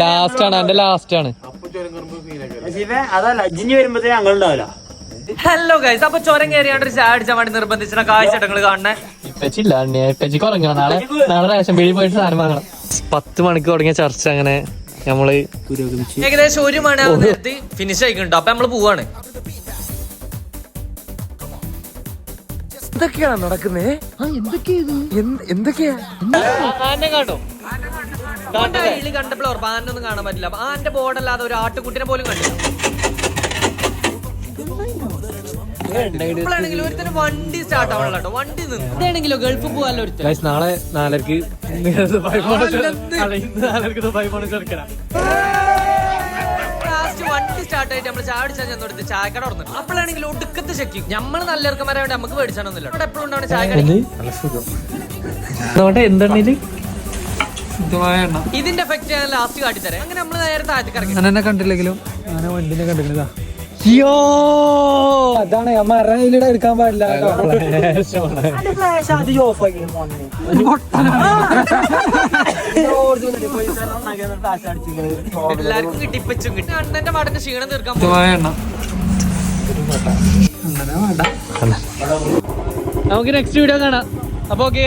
Last ആണ്, എന്റെ last ആണ്. ഹലോ ഗൈസ്, അപ്പൊ ചുരം കയറിയാണ്ട് ഒരു ചായ അടിച്ചാൻ വേണ്ടി നിർബന്ധിച്ച കാഴ്ചകൾ കാണണേ. നാളെ റേഷൻ പീടിയിൽ പോയിട്ട് സാധനം വാങ്ങണം. 10 മണിക്ക് തുടങ്ങിയ ചർച്ച അങ്ങനെ നമ്മള് ഏകദേശം 1 മണിയാവുന്ന നേരത്ത് ഫിനിഷ് ആയിക്കുണ്ടോ. അപ്പൊ നമ്മള് പോവാണ്. എന്തൊക്കെയാണ് നടക്കുന്നേ? എന്തൊക്കെയാ കണ്ടപ്പോൾ ആനൊന്നും കാണാൻ പറ്റില്ല. ആന്റെ ബോർഡല്ലാതെ ഒരു ആട്ടുകുട്ടിനെ പോലും കണ്ടില്ല. ഇപ്പോഴാണെങ്കിലും ഒരുത്തരം വണ്ടി സ്റ്റാർട്ട് ആവണല്ലോ കേട്ടോ. വണ്ടി നിന്ന് ഇതാണെങ്കിലോ ഗൾഫിൽ പോകാനല്ലോ ഒരുത്തൻ. നാളെ 4:00 ലാസ്റ്റ് വണ്ടി സ്റ്റാർട്ട് ആയിട്ട് നമ്മൾ ചായ അടിച്ചാൽ ചെന്നെടുത്ത് ചായക്കട തുറന്നു. അപ്പോഴാണെങ്കിൽ ഒടുക്കത്തെ ചെക്കി നമ്മള് നല്ല ഇറക്കന്മാരായിട്ട് നമുക്ക് മേടിച്ചാണൊന്നുമില്ല. ഇവിടെ എപ്പോഴും ഉണ്ടാവും ചായക്കട. ഇതിന്റെ എഫക്ട് ഞാൻ ലാസ്റ്റ് കാട്ടിത്തരാം. അങ്ങനെ നമ്മള് നേരെ താഴത്തേക്ക് ഇറങ്ങി. എന്നെ കണ്ടില്ലെങ്കിലും ഞാൻ വണ്ടിനെ കണ്ടില്ല. അതാണ് മറയിലൂടെ എടുക്കാൻ പാടില്ല. എല്ലാവർക്കും കിട്ടിപ്പച്ചും കിട്ടി. അണ്ണന്റെ പാട്ടിന്റെ ക്ഷീണം തീർക്കാൻ നമുക്ക് നെക്സ്റ്റ് വീഡിയോ കാണാം. അപ്പൊ ഓക്കെ.